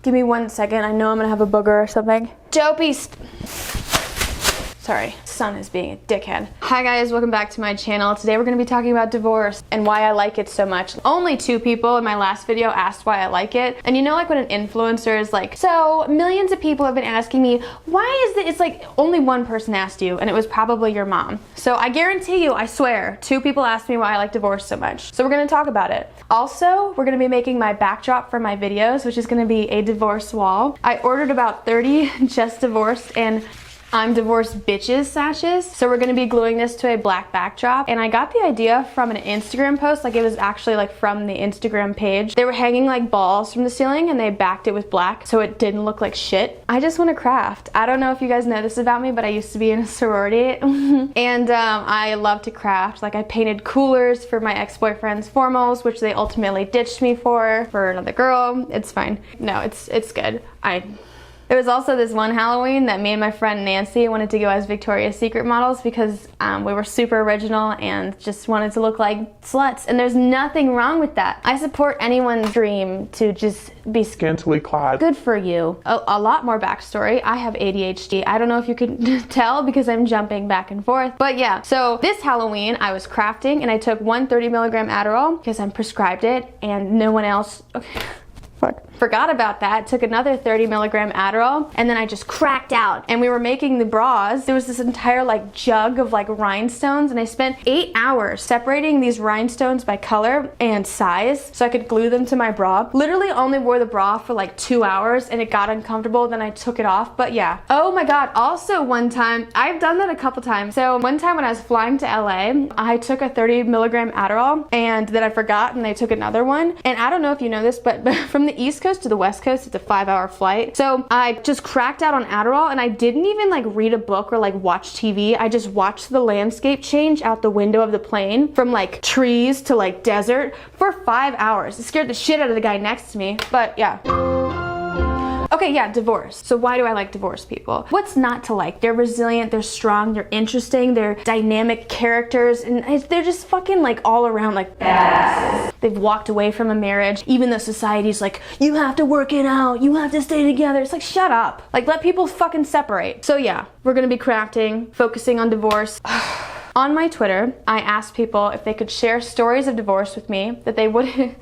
Give me 1 second. I know I'm gonna have a booger or something. Dopey. Sorry, son is being a dickhead. Hi guys, welcome back to my channel. Today we're gonna be talking about divorce and why I like it so much. Only 2 people in my last video asked why I like it. And you know, like when an influencer is like, so millions of people have been asking me, why is it? It's like only 1 person asked you and it was probably your mom. So I guarantee you, I swear, 2 people asked me why I like divorce so much. So we're gonna talk about it. Also, we're gonna be making my backdrop for my videos, which is gonna be a divorce wall. I ordered about 30 just divorced and I'm divorced bitches sashes. So we're gonna be gluing this to a black backdrop. And I got the idea from an Instagram post, like it was actually like from the Instagram page. They were hanging like balls from the ceiling and they backed it with black so it didn't look like shit. I just wanna craft. I don't know if you guys know this about me, but I used to be in a sorority. And I love to craft. Like I painted coolers for my ex-boyfriend's formals, which they ultimately ditched me for another girl. It's fine. No, it's good. There was also this one Halloween that me and my friend Nancy wanted to go as Victoria's Secret models because we were super original and just wanted to look like sluts. And there's nothing wrong with that. I support anyone's dream to just be scantily clad. Good for you. A lot more backstory. I have ADHD. I don't know if you can tell because I'm jumping back and forth. But yeah, so this Halloween I was crafting and I took 1 30-milligram Adderall because I'm prescribed it and no one else. Okay. Forgot about that, took another 30-milligram Adderall, and then I just cracked out. And we were making the bras. There was this entire like jug of like rhinestones, and I spent 8 hours separating these rhinestones by color and size so I could glue them to my bra. Literally only wore the bra for like 2 hours and it got uncomfortable, then I took it off, but yeah. Oh my god, also one time, I've done that a couple times. So one time when I was flying to LA, I took a 30-milligram Adderall and then I forgot and I took another one. And I don't know if you know this, but from the East Coast to the West Coast, it's a 5-hour flight. So I just cracked out on Adderall and I didn't even like read a book or like watch TV. I just watched the landscape change out the window of the plane from like trees to like desert for 5 hours. It scared the shit out of the guy next to me, but yeah. Okay, yeah, divorce. So why do I like divorced people? What's not to like? They're resilient, they're strong, they're interesting, they're dynamic characters, and they're just fucking like all around like badasses. They've walked away from a marriage, even though society's like, you have to work it out, you have to stay together. It's like, shut up. Like, let people fucking separate. So yeah, we're gonna be crafting, focusing on divorce. On my Twitter, I asked people if they could share stories of divorce with me that they would.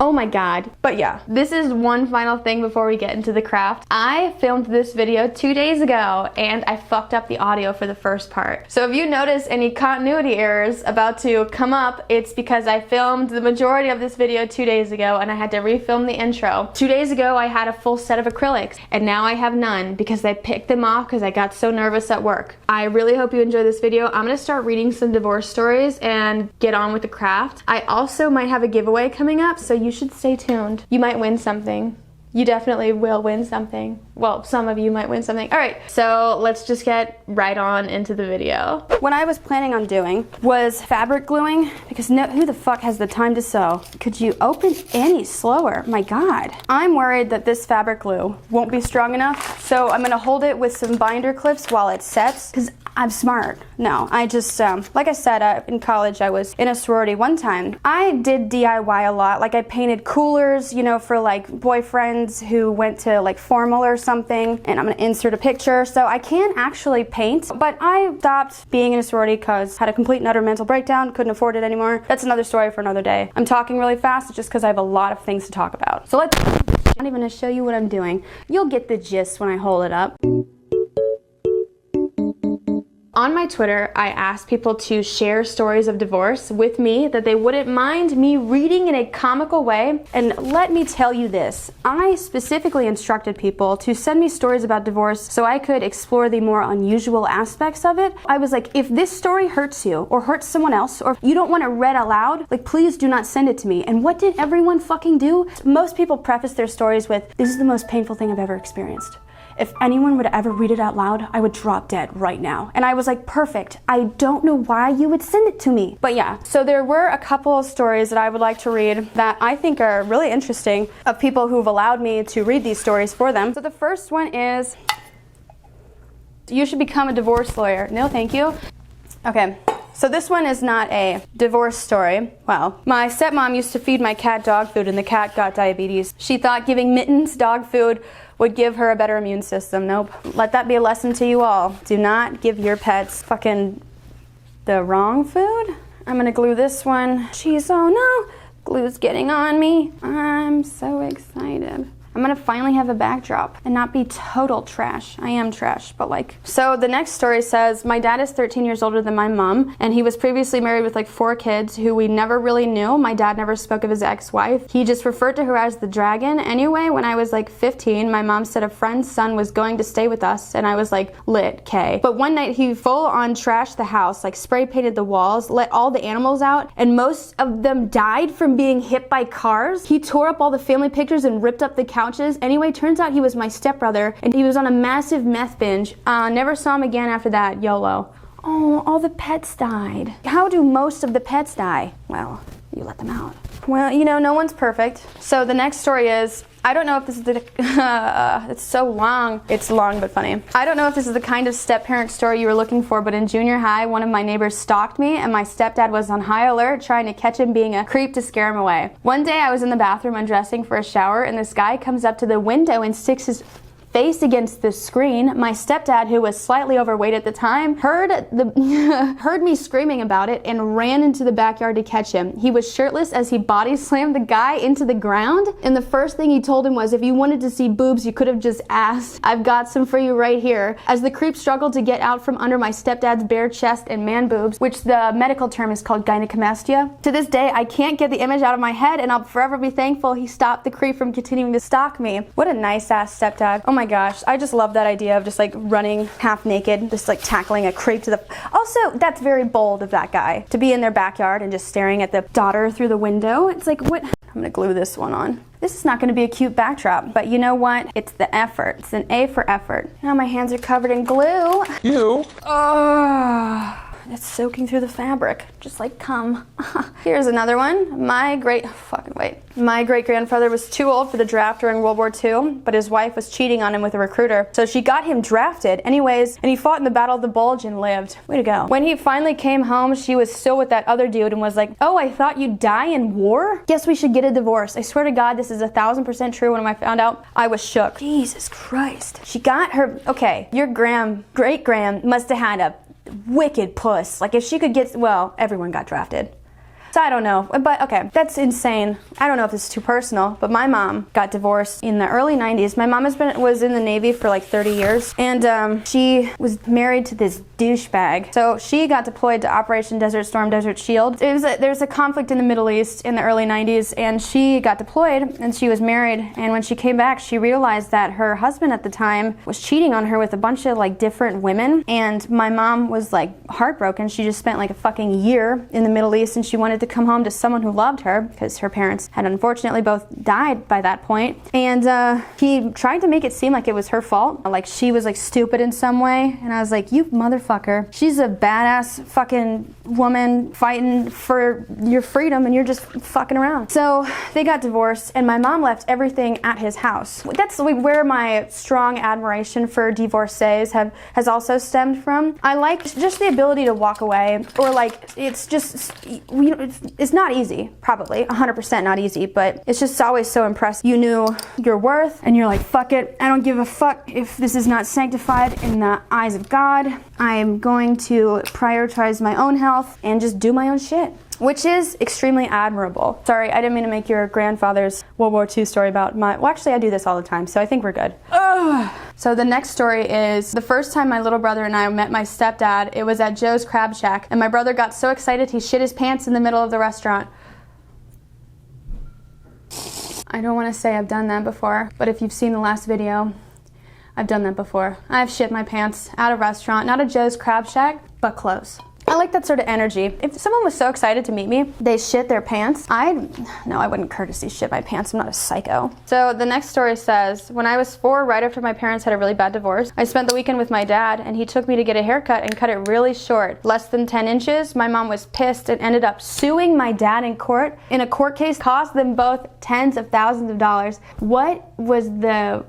Oh my god. But yeah, this is one final thing before we get into the craft. I filmed this video 2 days ago and I fucked up the audio for the first part. So if you notice any continuity errors about to come up, it's because I filmed the majority of this video 2 days ago and I had to refilm the intro. 2 days ago I had a full set of acrylics and now I have none because I picked them off because I got so nervous at work. I really hope you enjoy this video. I'm gonna start reading some divorce stories and get on with the craft. I also might have a giveaway coming up, so you should stay tuned. You might win something. You definitely will win something. Well, some of you might win something. All right, so let's just get right on into the video. What I was planning on doing was fabric gluing because who the fuck has the time to sew? Could you open any slower? My god. I'm worried that this fabric glue won't be strong enough, so I'm gonna hold it with some binder clips while it sets because I'm smart. No, I just, like I said, in college I was in a sorority one time. I did DIY a lot. Like I painted coolers, you know, for like boyfriends who went to like formal or something, and I'm gonna insert a picture. So I can actually paint, but I stopped being in a sorority because I had a complete and utter mental breakdown, couldn't afford it anymore. That's another story for another day. I'm talking really fast just because I have a lot of things to talk about. So I'm not even gonna show you what I'm doing. You'll get the gist when I hold it up. On my Twitter, I asked people to share stories of divorce with me that they wouldn't mind me reading in a comical way. And let me tell you this, I specifically instructed people to send me stories about divorce so I could explore the more unusual aspects of it. I was like, if this story hurts you or hurts someone else, or if you don't want it read aloud, like please do not send it to me. And what did everyone fucking do? Most people preface their stories with, this is the most painful thing I've ever experienced. If anyone would ever read it out loud, I would drop dead right now. And I was like, perfect. I don't know why you would send it to me. But yeah, so there were a couple of stories that I would like to read that I think are really interesting of people who've allowed me to read these stories for them. So the first one is, you should become a divorce lawyer. No, thank you. Okay, So this one is not a divorce story. Well, my stepmom used to feed my cat dog food and the cat got diabetes. She thought giving Mittens dog food would give her a better immune system. Nope. Let that be a lesson to you all. Do not give your pets fucking the wrong food. I'm gonna glue this one. Jeez, oh no. Glue's getting on me. I'm so excited. I'm gonna finally have a backdrop and not be total trash. I am trash, but like. So the next story says, my dad is 13 years older than my mom, and he was previously married with like 4 kids who we never really knew. My dad never spoke of his ex-wife. He just referred to her as the dragon. Anyway, when I was like 15, my mom said a friend's son was going to stay with us, and I was like, lit, K. But one night he full on trashed the house, like spray painted the walls, let all the animals out, and most of them died from being hit by cars. He tore up all the family pictures and ripped up the couches. Anyway, turns out he was my stepbrother and he was on a massive meth binge. Never saw him again after that. YOLO. Oh, all the pets died. How do most of the pets die? Well, you let them out. Well, you know, no one's perfect. So the next story is, I don't know if this is the, it's so long. It's long but funny. I don't know if this is the kind of step-parent story you were looking for, but in junior high, one of my neighbors stalked me and my stepdad was on high alert trying to catch him being a creep to scare him away. One day I was in the bathroom undressing for a shower and this guy comes up to the window and sticks his face against the screen. My stepdad, who was slightly overweight at the time, heard me screaming about it and ran into the backyard to catch him. He was shirtless as he body slammed the guy into the ground, and the first thing he told him was, if you wanted to see boobs, you could have just asked. I've got some for you right here. As the creep struggled to get out from under my stepdad's bare chest and man boobs, which the medical term is called gynecomastia. To this day, I can't get the image out of my head, and I'll forever be thankful he stopped the creep from continuing to stalk me. What a nice ass stepdad. Oh my gosh, I just love that idea of just like running half naked, just like tackling a creep to the... Also, that's very bold of that guy, to be in their backyard and just staring at the daughter through the window. It's like, what? I'm gonna glue this one on. This is not gonna be a cute backdrop, but you know what? It's the effort. It's an A for effort. Now my hands are covered in glue. You. Oh. It's soaking through the fabric, just like cum. Here's another one. My great-grandfather was too old for the draft during World War II, but his wife was cheating on him with a recruiter, so she got him drafted anyways, and he fought in the Battle of the Bulge and lived. Way to go. When he finally came home, she was still with that other dude and was like, oh, I thought you'd die in war? Guess we should get a divorce. I swear to God, this is 1000% true. When I found out, I was shook. Jesus Christ. She got her, okay, your great-grand must have had a wicked puss. Like if she could get, well, everyone got drafted. So I don't know, but okay, that's insane. I don't know if this is too personal, but my mom got divorced in the early 90s. My mom was in the Navy for like 30 years, and she was married to this douchebag. So she got deployed to Operation Desert Storm, Desert Shield. There was a conflict in the Middle East in the early 90s, and she got deployed, and she was married, and when she came back, she realized that her husband at the time was cheating on her with a bunch of like different women, and my mom was like heartbroken. She just spent like a fucking year in the Middle East, and she wanted to come home to someone who loved her, because her parents had unfortunately both died by that point. And he tried to make it seem like it was her fault, like she was like stupid in some way. And I was like, you motherfucker, she's a badass fucking woman fighting for your freedom and you're just fucking around. So they got divorced and my mom left everything at his house. That's where my strong admiration for divorcees has also stemmed from. I like just the ability to walk away, or like it's just, it's not easy, probably 100% not easy, but it's just always so impressive. You knew your worth and you're like, fuck it, I don't give a fuck if this is not sanctified in the eyes of God. I'm going to prioritize my own health and just do my own shit, which is extremely admirable. Sorry, I didn't mean to make your grandfather's World War II story about my... Well, actually, I do this all the time, so I think we're good. Ugh. So the next story is the first time my little brother and I met my stepdad. It was at Joe's Crab Shack, and my brother got so excited he shit his pants in the middle of the restaurant. I don't want to say I've done that before, but if you've seen the last video, I've done that before. I've shit my pants at a restaurant, not at Joe's Crab Shack, but close. I like that sort of energy. If someone was so excited to meet me, they shit their pants, I wouldn't courtesy shit my pants. I'm not a psycho. So the next story says, when I was 4, right after my parents had a really bad divorce, I spent the weekend with my dad and he took me to get a haircut and cut it really short, less than 10 inches. My mom was pissed and ended up suing my dad in court. In a court case, cost them both tens of thousands of dollars. What was the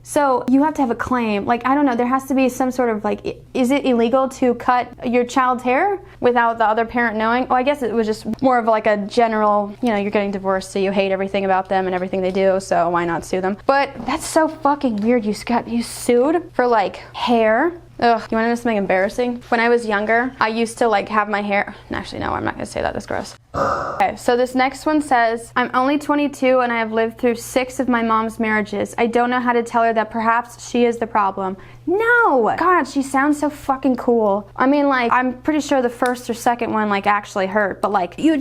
So you have to have a claim. Like, I don't know, there has to be some sort of like, is it illegal to cut your child's hair without the other parent knowing? Oh, I guess it was just more of like a general, you know, you're getting divorced, so you hate everything about them and everything they do, so why not sue them? But that's so fucking weird. You sued for like hair. Ugh, you wanna know something embarrassing? When I was younger, I used to like have my hair, actually no, I'm not gonna say that, that's gross. Okay, so this next one says, I'm only 22 and I have lived through 6 of my mom's marriages. I don't know how to tell her that perhaps she is the problem. No! God, she sounds so fucking cool. I mean, like, I'm pretty sure the first or second one like actually hurt, but like, you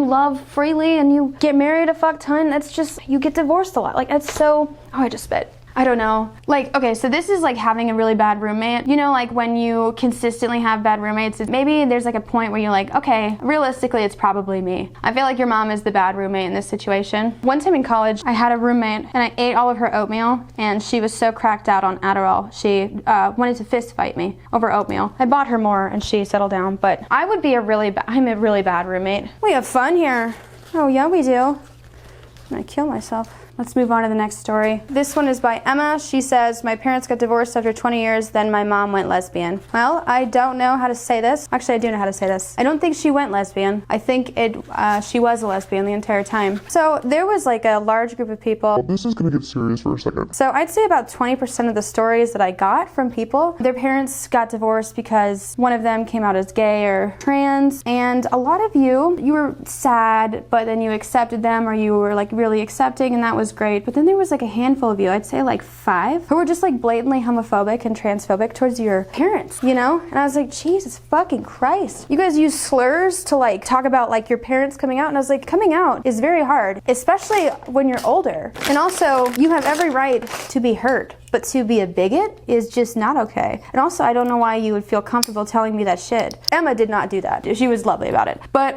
love freely and you get married a fuck ton. That's just, you get divorced a lot. Like, that's so, oh, I just spit. I don't know. Like, okay, so this is like having a really bad roommate. You know, like when you consistently have bad roommates, maybe there's like a point where you're like, okay, realistically, it's probably me. I feel like your mom is the bad roommate in this situation. One time in college, I had a roommate and I ate all of her oatmeal and she was so cracked out on Adderall. She wanted to fist fight me over oatmeal. I bought her more and she settled down, but I'm a really bad roommate. We have fun here. Oh yeah, we do. I'm gonna kill myself. Let's move on to the next story. This one is by Emma. She says, my parents got divorced after 20 years, then my mom went lesbian. Well, I don't know how to say this. Actually, I do know how to say this. I don't think she went lesbian. I think she was a lesbian the entire time. So there was like a large group of people. Well, this is gonna get serious for a second. So I'd say about 20% of the stories that I got from people, their parents got divorced because one of them came out as gay or trans. And a lot of you were sad, but then you accepted them, or you were like really accepting, and that was great. But then there was like a handful of you, I'd say like 5, who were just like blatantly homophobic and transphobic towards your parents, you know? And I was like, Jesus fucking Christ. You guys use slurs to like talk about like your parents coming out, and I was like, coming out is very hard, especially when you're older. And also, you have every right to be hurt, but to be a bigot is just not okay. And also, I don't know why you would feel comfortable telling me that shit. Emma did not do that. She was lovely about it. But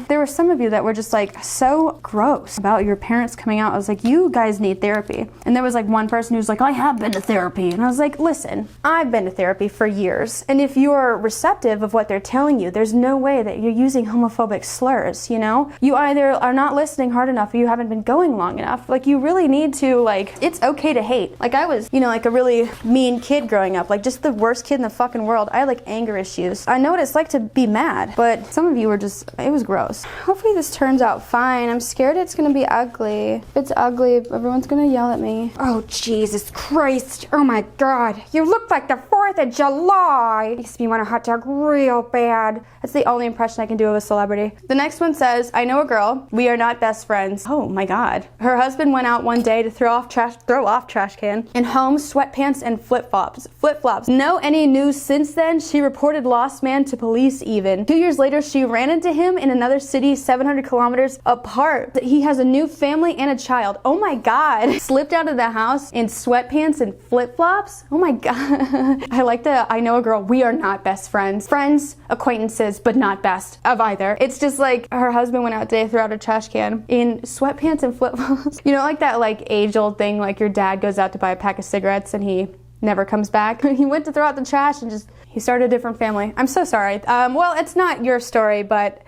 there were some of you that were just like so gross about your parents coming out. I was like, you guys need therapy. And there was like one person who was like, I have been to therapy. And I was like, listen, I've been to therapy for years. And if you're receptive of what they're telling you, there's no way that you're using homophobic slurs, you know? You either are not listening hard enough or you haven't been going long enough. Like, you really need to, like, it's okay to hate. Like, I was, you know, like a really mean kid growing up, like just the worst kid in the fucking world. I had like anger issues. I know what it's like to be mad, but some of you were just, it was gross. Hopefully this turns out fine. I'm scared it's gonna be ugly. If it's ugly, everyone's gonna yell at me. Oh, Jesus Christ. Oh my God. You look like the 4th of July. Makes me want a hot dog real bad. That's the only impression I can do of a celebrity. The next one says, I know a girl. We are not best friends. Oh my God. Her husband went out one day to throw off trash can and home sweatpants and flip-flops. No any news since then. She reported lost man to police even. 2 years later, she ran into him in another city 700 kilometers apart. He has a new family and a child. Oh my God. Slipped out of the house in sweatpants and flip-flops. Oh my God. I like the, I know a girl. We are not best friends. Friends, acquaintances, but not best of either. It's just like her husband went out today, threw out a trash can in sweatpants and flip-flops. You know, like that like age-old thing, like your dad goes out to buy a pack of cigarettes and he never comes back. He went to throw out the trash and just, he started a different family. I'm so sorry. Well, it's not your story, but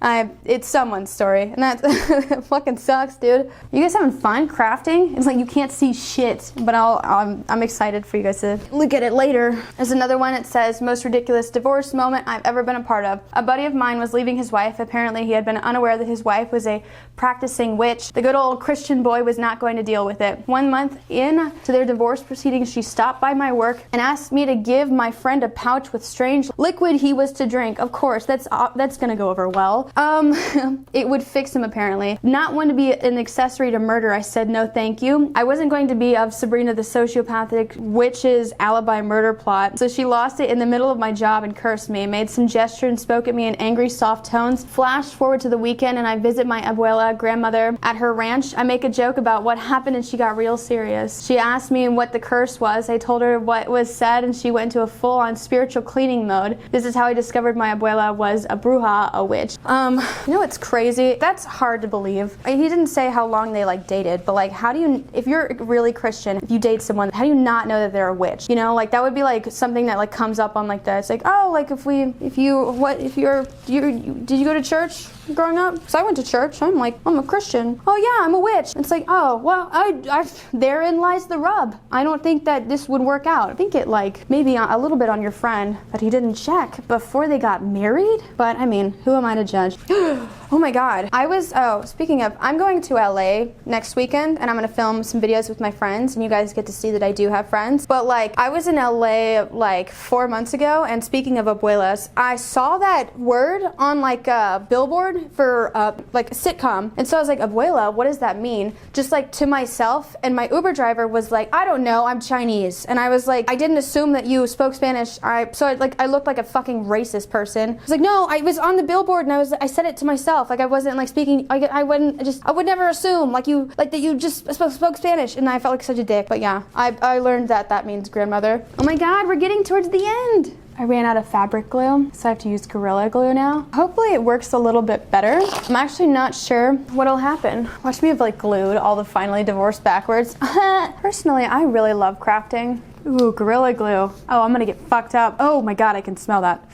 it's someone's story. And that fucking sucks, dude. You guys having fun crafting? It's like you can't see shit, but I'm excited for you guys to look at it later. There's another one that says, most ridiculous divorce moment I've ever been a part of. A buddy of mine was leaving his wife. Apparently he had been unaware that his wife was a practicing witch. The good old Christian boy was not going to deal with it. 1 month in to their divorce proceedings, she stopped by my work and asked me to give my friend a pouch with strange liquid he was to drink. Of course, that's gonna go over well. It would fix him apparently. Not one to be an accessory to murder. I said no thank you. I wasn't going to be of Sabrina the sociopathic witch's alibi murder plot. So she lost it in the middle of my job and cursed me, made some gesture and spoke at me in angry soft tones. Flash forward to the weekend and I visit my abuela, grandmother, at her ranch. I make a joke about what happened and she got real serious. She asked me what the curse was. I told her what was said and she went into a full-on spiritual cleaning mode. This is how I discovered my abuela was a bruja, a witch. You know, it's crazy. That's hard to believe. He didn't say how long they like dated, but like, how do you, if you're really Christian, if you date someone, how do you not know that they're a witch? You know, like that would be like something that like comes up on like the, it's like, oh, like did you go to church? growing up? So I went to church. I'm like, I'm a Christian. Oh yeah, I'm a witch. It's like, oh, well, therein lies the rub. I don't think that this would work out. I think it like maybe a little bit on your friend that he didn't check before they got married. But I mean, who am I to judge? Oh my God. Speaking of, I'm going to LA next weekend and I'm gonna film some videos with my friends and you guys get to see that I do have friends. But like, I was in LA like 4 months ago, and speaking of abuelas, I saw that word on like a billboard for like a sitcom. And so I was like, abuela, what does that mean? Just like to myself, and my Uber driver was like, I don't know, I'm Chinese. And I was like, I didn't assume that you spoke Spanish. I looked like a fucking racist person. I was like, no, I was on the billboard and I said it to myself. Like I wasn't like speaking, I would never assume that you just spoke Spanish, and I felt like such a dick. But yeah, I learned that means grandmother. Oh my God, we're getting towards the end. I ran out of fabric glue, so I have to use Gorilla Glue now. Hopefully it works a little bit better. I'm actually not sure what'll happen. Watch me have like glued all the finally divorced backwards. Personally, I really love crafting. Ooh, Gorilla Glue. Oh, I'm gonna get fucked up. Oh my God, I can smell that.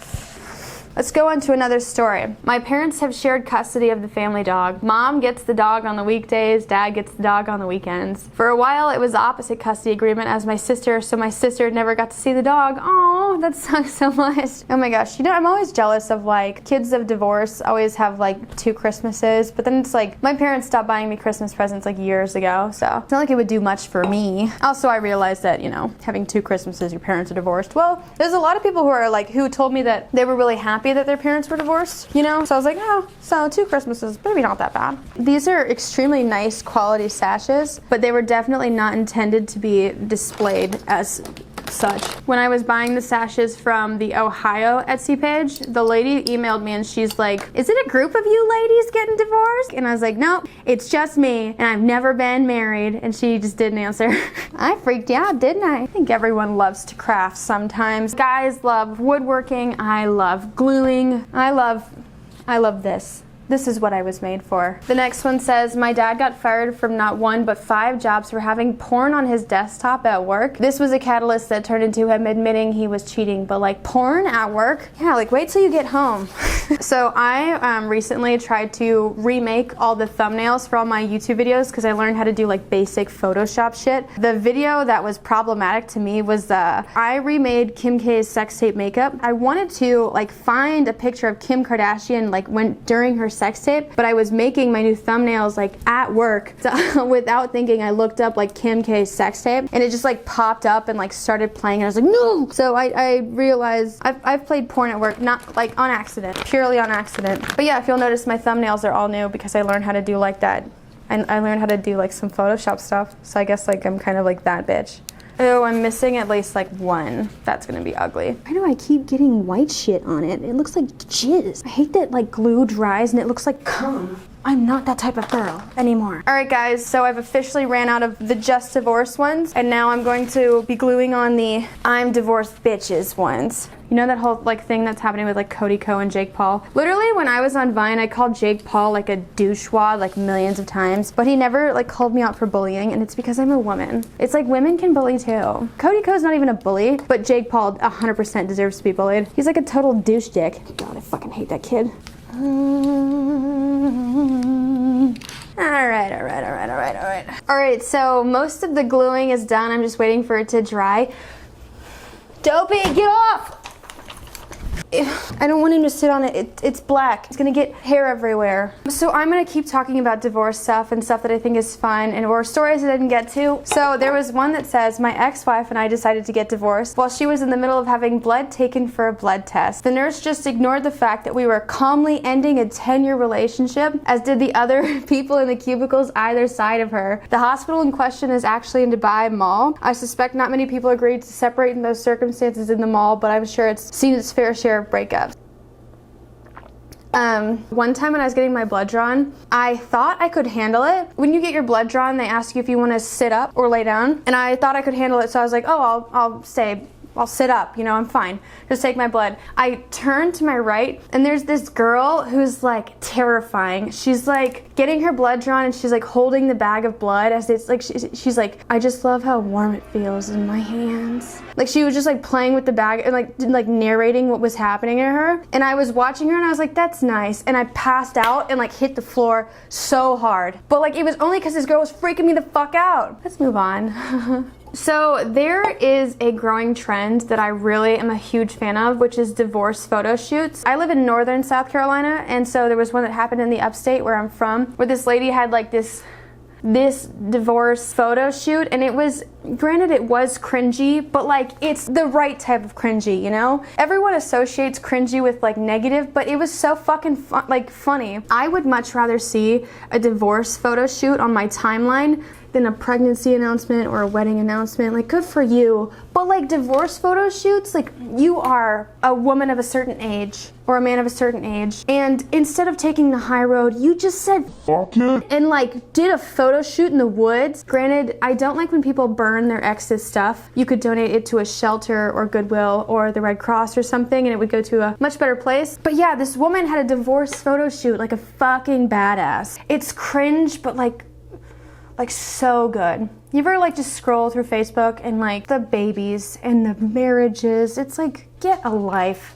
Let's go on to another story. My parents have shared custody of the family dog. Mom gets the dog on the weekdays, Dad gets the dog on the weekends. For a while, it was the opposite custody agreement as my sister, so my sister never got to see the dog. Oh, that sucks so much. Oh my gosh, you know, I'm always jealous of like kids of divorce always have like 2 Christmases, but then it's like my parents stopped buying me Christmas presents like years ago, so it's not like it would do much for me. Also, I realized that, you know, having 2 Christmases, your parents are divorced. Well, there's a lot of people who told me that they were really happy that their parents were divorced, you know? So I was like, oh, so 2 Christmases, maybe not that bad. These are extremely nice quality sashes, but they were definitely not intended to be displayed as such. When I was buying the sashes from the Ohio Etsy page, the lady emailed me and she's like, is it a group of you ladies getting divorced? And I was like, nope, it's just me and I've never been married. And she just didn't answer. I freaked out, didn't I? I think everyone loves to craft sometimes. Guys love woodworking. I love gluing. I love this. This is what I was made for. The next one says, my dad got fired from not 1 but 5 jobs for having porn on his desktop at work. This was a catalyst that turned into him admitting he was cheating, but like porn at work? Yeah, like wait till you get home. So I recently tried to remake all the thumbnails for all my YouTube videos because I learned how to do like basic Photoshop shit. The video that was problematic to me was I remade Kim K's sex tape makeup. I wanted to like find a picture of Kim Kardashian like during her sex tape, but I was making my new thumbnails like at work. So without thinking, I looked up like Kim K's sex tape and it just like popped up and like started playing and I was like, no! So I realized I've played porn at work, not like on accident, purely on accident. But yeah, if you'll notice, my thumbnails are all new because I learned how to do like that. I learned how to do like some Photoshop stuff. So I guess like I'm kind of like that bitch. Oh, I'm missing at least like 1. That's gonna be ugly. Why do I keep getting white shit on it? It looks like jizz. I hate that like glue dries and it looks like cum. I'm not that type of girl anymore. All right guys, so I've officially ran out of the just divorced ones and now I'm going to be gluing on the I'm divorced bitches ones. You know that whole like thing that's happening with like Cody Ko and Jake Paul? Literally when I was on Vine, I called Jake Paul like a douchewad like millions of times, but he never like called me out for bullying, and it's because I'm a woman. It's like women can bully too. Cody Ko's not even a bully, but Jake Paul 100% deserves to be bullied. He's like a total douche dick. God, I fucking hate that kid. All right, so most of the gluing is done. I'm just waiting for it to dry. Dopey, get off! I don't want him to sit on it. It's black. It's gonna get hair everywhere. So I'm gonna keep talking about divorce stuff and stuff that I think is fun or stories I didn't get to. So there was one that says, my ex-wife and I decided to get divorced while she was in the middle of having blood taken for a blood test. The nurse just ignored the fact that we were calmly ending a 10-year relationship, as did the other people in the cubicles either side of her. The hospital in question is actually in Dubai Mall. I suspect not many people agreed to separate in those circumstances in the mall, but I'm sure it's seen its fair share of breakups. One time when I was getting my blood drawn, I thought I could handle it. When you get your blood drawn, they ask you if you want to sit up or lay down, and I thought I could handle it, so I was like, oh, I'll stay I'll sit up, you know, I'm fine. Just take my blood. I turn to my right and there's this girl who's like terrifying. She's like getting her blood drawn and she's like holding the bag of blood as it's like, she's like, I just love how warm it feels in my hands. Like she was just like playing with the bag and like narrating what was happening to her. And I was watching her and I was like, that's nice. And I passed out and like hit the floor so hard. But like it was only because this girl was freaking me the fuck out. Let's move on. So there is a growing trend that I really am a huge fan of, which is divorce photo shoots. I live in northern South Carolina, and so there was one that happened in the upstate where I'm from, where this lady had like this divorce photo shoot, and it was, granted it was cringy, but like it's the right type of cringy, you know? Everyone associates cringy with like negative, but it was so fucking funny. I would much rather see a divorce photo shoot on my timeline than a pregnancy announcement or a wedding announcement. Like, good for you. But like divorce photo shoots, like you are a woman of a certain age or a man of a certain age, and instead of taking the high road, you just said Fuck it. and like did a photo shoot in the woods. Granted, I don't like when people burn their ex's stuff. You could donate it to a shelter or Goodwill or the Red Cross or something and it would go to a much better place. But yeah, this woman had a divorce photo shoot like a fucking badass. It's cringe, but like so good. You ever like just scroll through Facebook and like the babies and the marriages? It's like, get a life.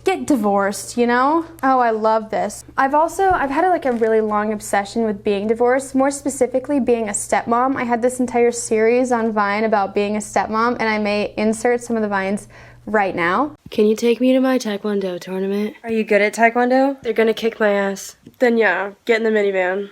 Get divorced, you know? Oh, I love this. I've had like a really long obsession with being divorced, more specifically being a stepmom. I had this entire series on Vine about being a stepmom, and I may insert some of the Vines right now. Can you take me to my Taekwondo tournament? Are you good at Taekwondo? They're gonna kick my ass. Then yeah, get in the minivan.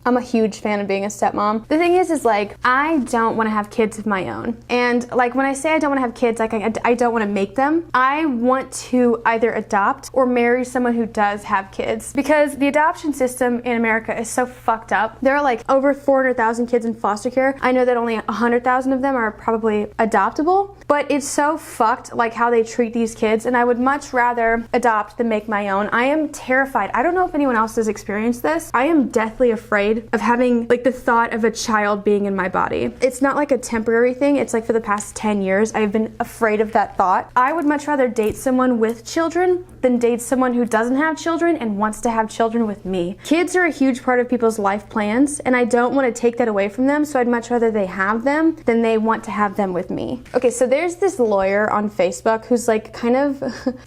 I'm a huge fan of being a stepmom. The thing is like, I don't want to have kids of my own. And like when I say I don't want to have kids, like I don't want to make them. I want to either adopt or marry someone who does have kids. Because the adoption system in America is so fucked up. There are like over 400,000 kids in foster care. I know that only 100,000 of them are probably adoptable. But it's so fucked, like how they treat these kids, and I would much rather adopt than make my own. I am terrified. I don't know if anyone else has experienced this. I am deathly afraid of having like the thought of a child being in my body. It's not like a temporary thing. It's like for the past 10 years, I've been afraid of that thought. I would much rather date someone with children than date someone who doesn't have children and wants to have children with me. Kids are a huge part of people's life plans, and I don't want to take that away from them, so I'd much rather they have them than they want to have them with me. Okay, so there's this lawyer on Facebook who's like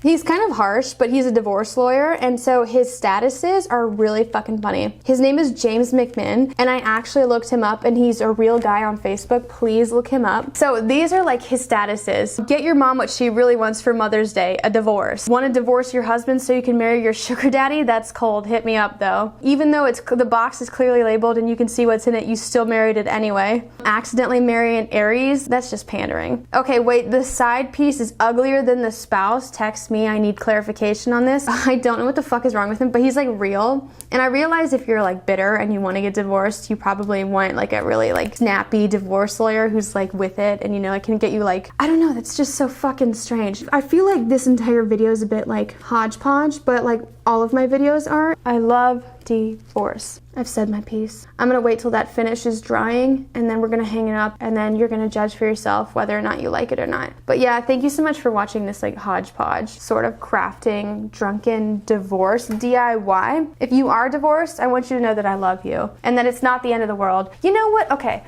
he's kind of harsh, but he's a divorce lawyer, and so his statuses are really fucking funny. His name is James McMinn, and I actually looked him up, and he's a real guy on Facebook. Please look him up. So these are like his statuses. Get your mom what she really wants for Mother's Day, a divorce. Want to divorce your husband so you can marry your sugar daddy? That's cold. Hit me up though. Even though the box is clearly labeled and you can see what's in it, you still married it anyway. Accidentally marry an Aries? That's just pandering. Okay, wait, the side piece is uglier than the spouse. Text me, I need clarification on this. I don't know what the fuck is wrong with him, but he's like real. And I realize if you're like bitter and you want to get divorced, you probably want like a really like snappy divorce lawyer who's like with it and you know, it can get you like, I don't know, that's just so fucking strange. I feel like this entire video is a bit like hodgepodge, but like all of my videos are. I love divorce. I've said my piece. I'm gonna wait till that finishes drying and then we're gonna hang it up and then you're gonna judge for yourself whether or not you like it or not. But yeah, thank you so much for watching this like hodgepodge sort of crafting drunken divorce DIY. If you are divorced, I want you to know that I love you and that it's not the end of the world. You know what? Okay.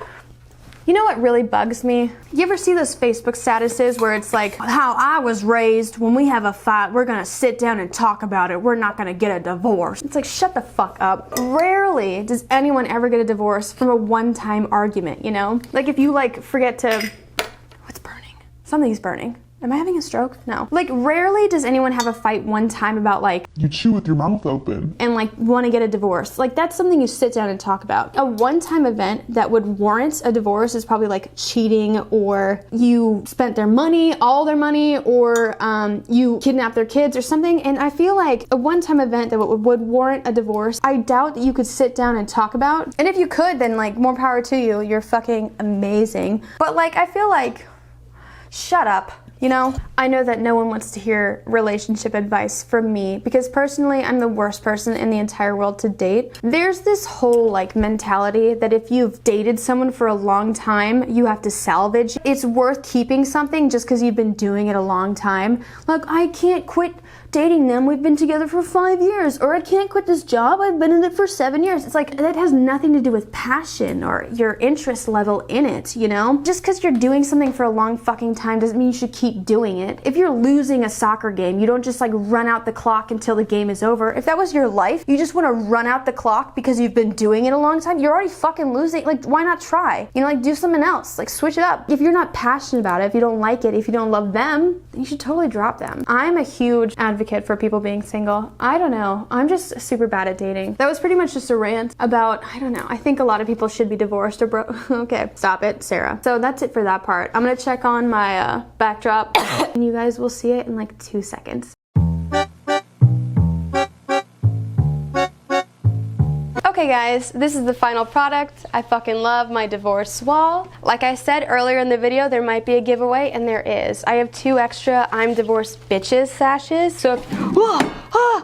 You know what really bugs me? You ever see those Facebook statuses where it's like, how I was raised, when we have a fight, we're gonna sit down and talk about it. We're not gonna get a divorce. It's like, shut the fuck up. Rarely does anyone ever get a divorce from a one-time argument, you know? Like if you like forget to, what's burning? Something's burning. Am I having a stroke? No. Like rarely does anyone have a fight one time about like, You chew with your mouth open. and like want to get a divorce. Like that's something you sit down and talk about. A one-time event that would warrant a divorce is probably like cheating, or you spent their money, all their money, or you kidnapped their kids or something. And I feel like a one-time event that would warrant a divorce, I doubt that you could sit down and talk about. And if you could, then like more power to you. You're fucking amazing. But like I feel like, shut up. You know, I know that no one wants to hear relationship advice from me because personally I'm the worst person in the entire world to date. There's this whole like mentality that if you've dated someone for a long time, you have to salvage. It's worth keeping something just because you've been doing it a long time. Like, I can't quit dating them, we've been together for 5 years, or I can't quit this job, I've been in it for 7 years. It's like, that has nothing to do with passion or your interest level in it, you know? Just because you're doing something for a long fucking time doesn't mean you should keep doing it. If you're losing a soccer game, you don't just like run out the clock until the game is over. If that was your life, you just want to run out the clock because you've been doing it a long time, you're already fucking losing. Like, why not try? You know, like, do something else, like switch it up. If you're not passionate about it, if you don't like it, if you don't love them, then you should totally drop them. I'm a huge advocate for people being single. I don't know, I'm just super bad at dating. That was pretty much just a rant about, I don't know, I think a lot of people should be divorced or okay, stop it, Sarah. So that's it for that part. I'm gonna check on my backdrop and you guys will see it in like 2 seconds. Okay guys, this is the final product. I fucking love my divorce wall. Like I said earlier in the video, there might be a giveaway, and there is. I have 2 extra I'm divorced bitches sashes.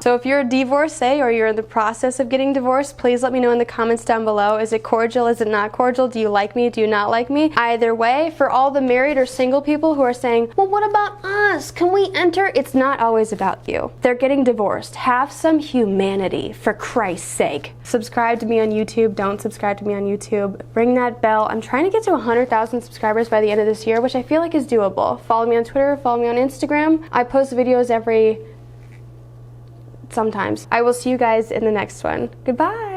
So if you're a divorcee or you're in the process of getting divorced, please let me know in the comments down below. Is it cordial? Is it not cordial? Do you like me? Do you not like me? Either way, for all the married or single people who are saying, well, what about us? Can we enter? It's not always about you. They're getting divorced. Have some humanity, for Christ's sake. Subscribe to me on YouTube. Don't subscribe to me on YouTube. Ring that bell. I'm trying to get to 100,000 subscribers by the end of this year, which I feel like is doable. Follow me on Twitter. Follow me on Instagram. I post videos sometimes. I will see you guys in the next one. Goodbye.